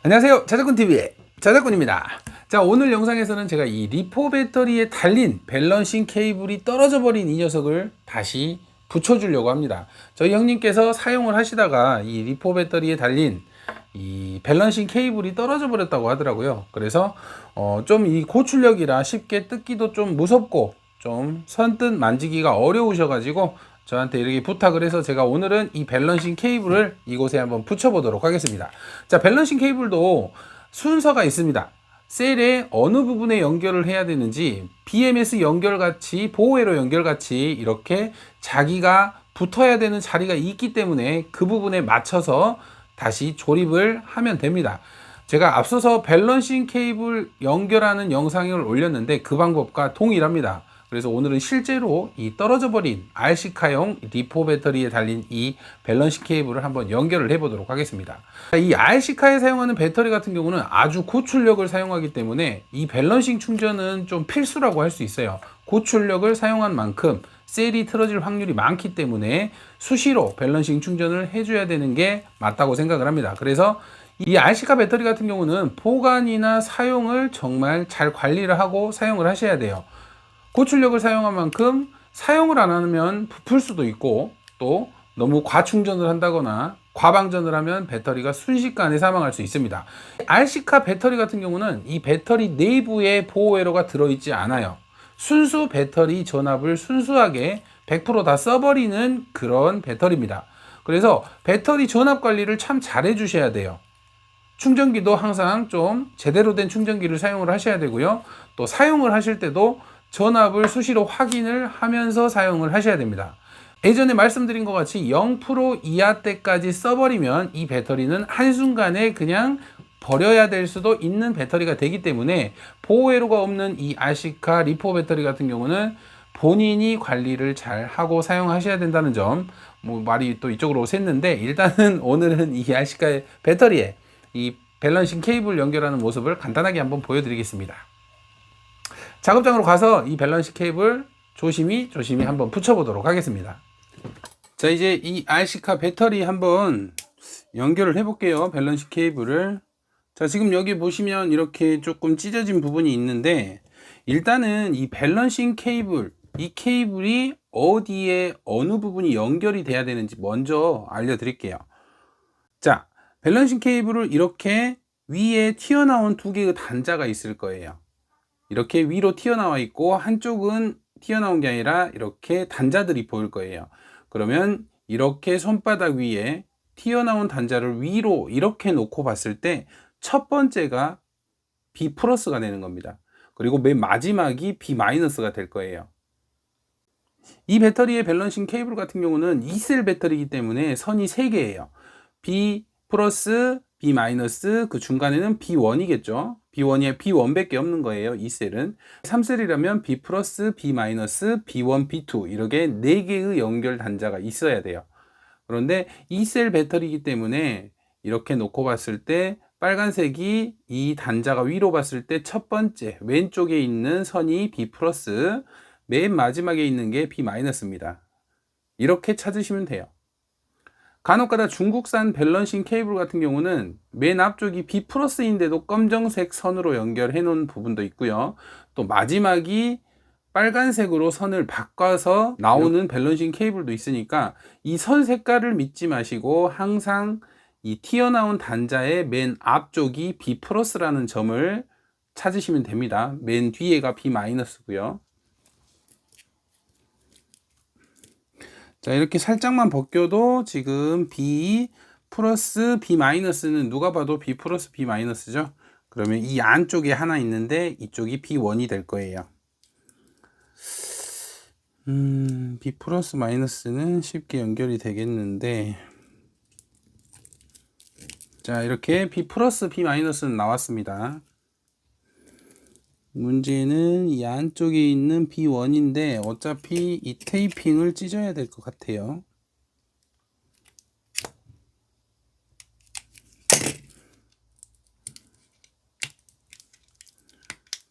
안녕하세요. 자작꾼TV의 자작꾼입니다. 자, 오늘 영상에서는 제가 이 리포 배터리에 달린 밸런싱 케이블이 떨어져 버린 이 녀석을 다시 붙여주려고 합니다. 저희 형님께서 사용을 하시다가 이 리포 배터리에 달린 이 밸런싱 케이블이 떨어져 버렸다고 하더라고요. 그래서 좀 이 고출력이라 쉽게 뜯기도 좀 무섭고 좀 선뜻 만지기가 어려우셔가지고 저한테 이렇게 부탁을 해서 제가 오늘은 이 밸런싱 케이블을 이곳에 한번 붙여보도록 하겠습니다. 자, 밸런싱 케이블도 순서가 있습니다. 셀의 어느 부분에 연결을 해야 되는지, BMS 연결같이, 보호회로 연결같이 이렇게 자기가 붙어야 되는 자리가 있기 때문에 그 부분에 맞춰서 다시 조립을 하면 됩니다. 제가 앞서서 밸런싱 케이블 연결하는 영상을 올렸는데 그 방법과 동일합니다. 그래서 오늘은 실제로 이 떨어져 버린 RC카용 리포 배터리에 달린 이 밸런싱 케이블을 한번 연결을 해 보도록 하겠습니다. 이 RC카에 사용하는 배터리 같은 경우는 아주 고출력을 사용하기 때문에 이 밸런싱 충전은 좀 필수라고 할 수 있어요. 고출력을 사용한 만큼 셀이 틀어질 확률이 많기 때문에 수시로 밸런싱 충전을 해줘야 되는 게 맞다고 생각을 합니다. 그래서 이 RC카 배터리 같은 경우는 보관이나 사용을 정말 잘 관리를 하고 사용을 하셔야 돼요. 고출력을 사용한 만큼 사용을 안 하면 부풀 수도 있고, 또 너무 과충전을 한다거나 과방전을 하면 배터리가 순식간에 사망할 수 있습니다. RC카 배터리 같은 경우는 이 배터리 내부에 보호회로가 들어있지 않아요. 순수 배터리 전압을 순수하게 100%다 써버리는 그런 배터리입니다. 그래서 배터리 전압 관리를 참 잘 해주셔야 돼요. 충전기도 항상 좀 제대로 된 충전기를 사용을 하셔야 되고요. 또 사용을 하실 때도 전압을 수시로 확인을 하면서 사용을 하셔야 됩니다. 예전에 말씀드린 것 같이 0% 이하때까지 써버리면 이 배터리는 한순간에 그냥 버려야 될 수도 있는 배터리가 되기 때문에 보호회로가 없는 이 RC카 리포 배터리 같은 경우는 본인이 관리를 잘 하고 사용하셔야 된다는 점, 말이 또 이쪽으로 샜는데, 일단은 오늘은 이 RC카 배터리에 이 밸런싱 케이블 연결하는 모습을 간단하게 한번 보여드리겠습니다. 작업장으로 가서 이 밸런싱 케이블 조심히 한번 붙여보도록 하겠습니다. 자, 이제 이 RC카 배터리 한번 연결을 해볼게요. 밸런싱 케이블을. 자, 지금 여기 보시면 이렇게 조금 찢어진 부분이 있는데, 일단은 이 밸런싱 케이블, 이 케이블이 어디에 어느 부분이 연결이 돼야 되는지 먼저 알려드릴게요. 자, 밸런싱 케이블을 이렇게 위에 튀어나온 두 개의 단자가 있을 거예요. 이렇게 위로 튀어나와 있고 한쪽은 튀어나온 게 아니라 이렇게 단자들이 보일 거예요. 그러면 이렇게 손바닥 위에 튀어나온 단자를 위로 이렇게 놓고 봤을 때 첫 번째가 B 플러스가 되는 겁니다. 그리고 맨 마지막이 B 마이너스가 될 거예요. 이 배터리의 밸런싱 케이블 같은 경우는 2셀 배터리이기 때문에 선이 3개예요. B 플러스, B 마이너스, 그 중간에는 B1이겠죠. B1이 B1밖에 없는 거예요. 2셀은. 3셀이라면 B 플러스, B 마이너스, B1, B2 이렇게 4개의 연결 단자가 있어야 돼요. 그런데 2셀 배터리이기 때문에 이렇게 놓고 봤을 때 빨간색이 이 단자가 위로 봤을 때 첫 번째 왼쪽에 있는 선이 B 플러스, 맨 마지막에 있는 게 B 마이너스입니다. 이렇게 찾으시면 돼요. 간혹가다 중국산 밸런싱 케이블 같은 경우는 맨 앞쪽이 B 플러스인데도 검정색 선으로 연결해 놓은 부분도 있고요. 또 마지막이 빨간색으로 선을 바꿔서 나오는 밸런싱 케이블도 있으니까 이 선 색깔을 믿지 마시고 항상 이 튀어나온 단자의 맨 앞쪽이 B 플러스라는 점을 찾으시면 됩니다. 맨 뒤에가 B 마이너스고요. 자, 이렇게 살짝만 벗겨도 지금 B 플러스 B 마이너스는 누가 봐도 B 플러스 B 마이너스죠. 그러면 이 안쪽에 하나 있는데 이쪽이 B1이 될 거예요. B 플러스 마이너스는 쉽게 연결이 되겠는데, 자, 이렇게 B 플러스 B 마이너스는 나왔습니다. 문제는 이 안쪽에 있는 B1인데 어차피 이 테이핑을 찢어야 될 것 같아요.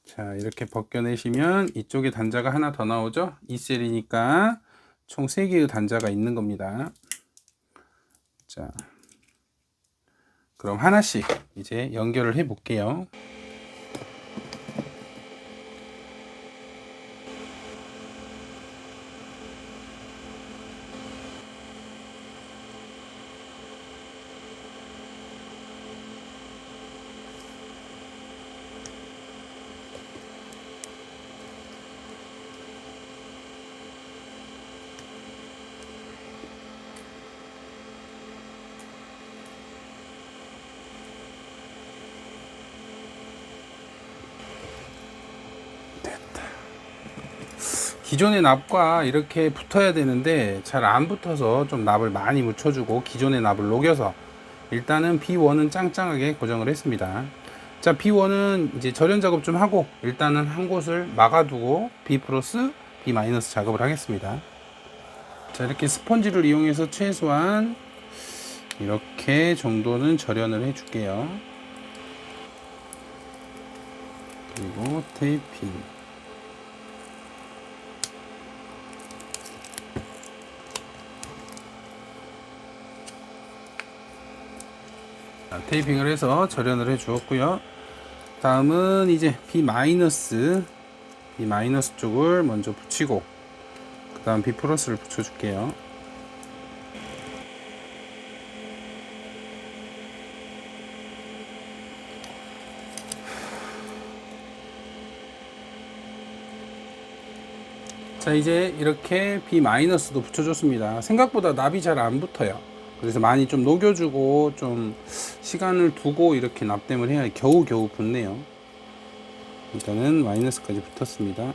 자, 이렇게 벗겨내시면 이쪽에 단자가 하나 더 나오죠. 2셀이니까 총 3개의 단자가 있는 겁니다. 자, 그럼 하나씩 이제 연결을 해 볼게요. 기존의 납과 이렇게 붙어야 되는데 잘 안 붙어서 좀 납을 많이 묻혀주고 기존의 납을 녹여서 일단은 B1은 짱짱하게 고정을 했습니다. 자, B1은 이제 절연 작업 좀 하고 일단은 한 곳을 막아두고 B 플러스 B 마이너스 작업을 하겠습니다. 자, 이렇게 스펀지를 이용해서 최소한 이렇게 정도는 절연을 해 줄게요. 그리고 테이핑. 테이핑을 해서 절연을 해 주었고요. 다음은 이제 B 마이너스 쪽을 먼저 붙이고 그 다음 B 플러스를 붙여 줄게요. 자, 이제 이렇게 B 마이너스도 붙여줬습니다. 생각보다 납이 잘 안 붙어요. 그래서 많이 좀 녹여주고 좀 시간을 두고 이렇게 납땜을 해야 겨우겨우 붙네요. 일단은 마이너스까지 붙었습니다.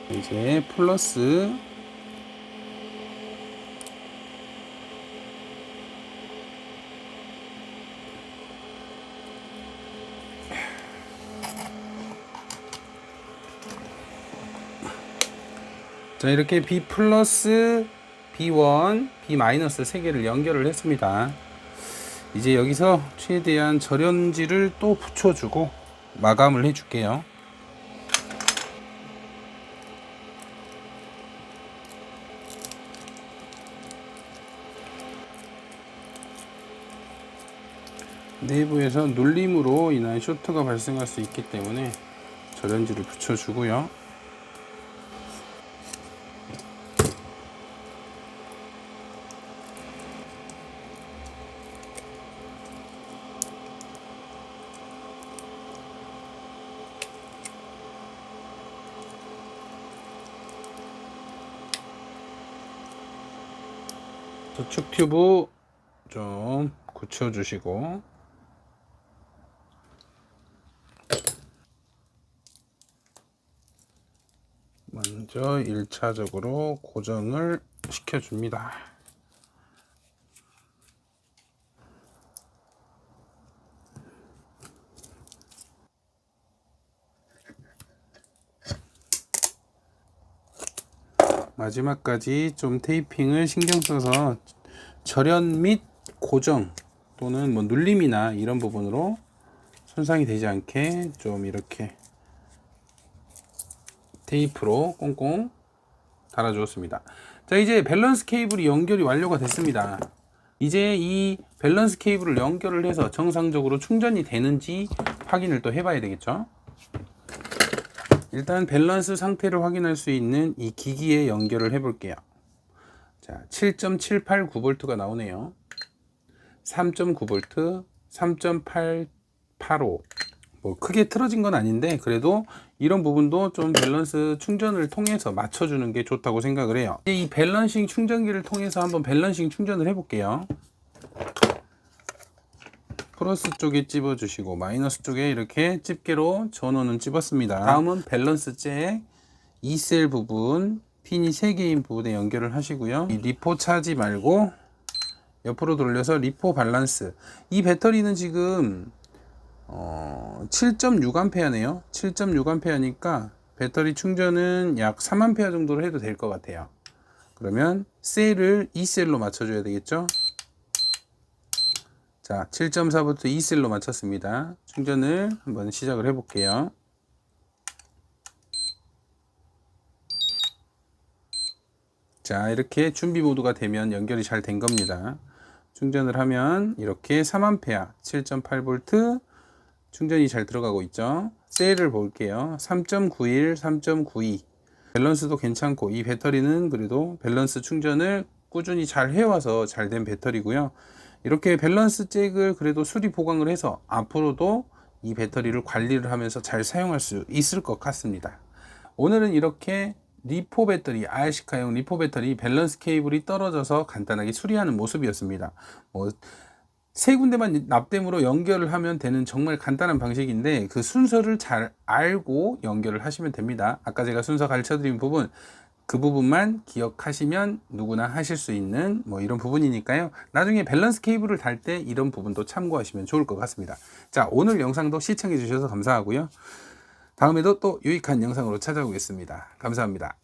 이제 플러스. 자, 이렇게 B 플러스, B1, B 마이너스 3개를 연결을 했습니다. 이제 여기서 최대한 절연지를 또 붙여주고 마감을 해줄게요. 내부에서 눌림으로 인한 쇼트가 발생할 수 있기 때문에 절연지를 붙여주고요. 저축 튜브 좀 굳혀주시고 먼저 1차적으로 고정을 시켜줍니다. 마지막까지 좀 테이핑을 신경 써서 절연 및 고정 또는 뭐 눌림이나 이런 부분으로 손상이 되지 않게 좀 이렇게 테이프로 꽁꽁 달아 주었습니다. 자, 이제 밸런스 케이블이 연결이 완료가 됐습니다. 이제 이 밸런스 케이블을 연결을 해서 정상적으로 충전이 되는지 확인을 또 해봐야 되겠죠. 일단 밸런스 상태를 확인할 수 있는 이 기기에 연결을 해 볼게요. 자, 7.789V가 나오네요. 3.9V, 3.885. 뭐 크게 틀어진 건 아닌데 그래도 이런 부분도 좀 밸런스 충전을 통해서 맞춰주는 게 좋다고 생각을 해요. 이제 이 밸런싱 충전기를 통해서 한번 밸런싱 충전을 해 볼게요. 플러스 쪽에 찝어 주시고 마이너스 쪽에 이렇게 집게로 전원은 찝었습니다. 다음은 밸런스 잭 2셀 부분 핀이 3개인 부분에 연결을 하시고요. 이 리포 차지 말고 옆으로 돌려서 리포 밸런스. 이 배터리는 지금 7.6A네요 7.6A니까 배터리 충전은 약 3A 정도로 해도 될 것 같아요. 그러면 셀을 2셀로 맞춰줘야 되겠죠. 자, 7.4V 2셀로 맞췄습니다. 충전을 한번 시작을 해 볼게요. 자, 이렇게 준비 모드가 되면 연결이 잘 된 겁니다. 충전을 하면 이렇게 3A 7.8V 충전이 잘 들어가고 있죠. 셀을 볼게요. 3.91, 3.92. 밸런스도 괜찮고 이 배터리는 그래도 밸런스 충전을 꾸준히 잘 해와서 잘 된 배터리고요. 이렇게 밸런스 잭을 그래도 수리 보강을 해서 앞으로도 이 배터리를 관리를 하면서 잘 사용할 수 있을 것 같습니다. 오늘은 이렇게 리포 배터리, RC카용 리포 배터리 밸런스 케이블이 떨어져서 간단하게 수리하는 모습이었습니다. 세 군데만 납땜으로 연결을 하면 되는 정말 간단한 방식인데 그 순서를 잘 알고 연결을 하시면 됩니다. 아까 제가 순서 가르쳐 드린 부분, 그 부분만 기억하시면 누구나 하실 수 있는 이런 부분이니까요. 나중에 밸런스 케이블을 달 때 이런 부분도 참고하시면 좋을 것 같습니다. 자, 오늘 영상도 시청해 주셔서 감사하고요. 다음에도 또 유익한 영상으로 찾아오겠습니다. 감사합니다.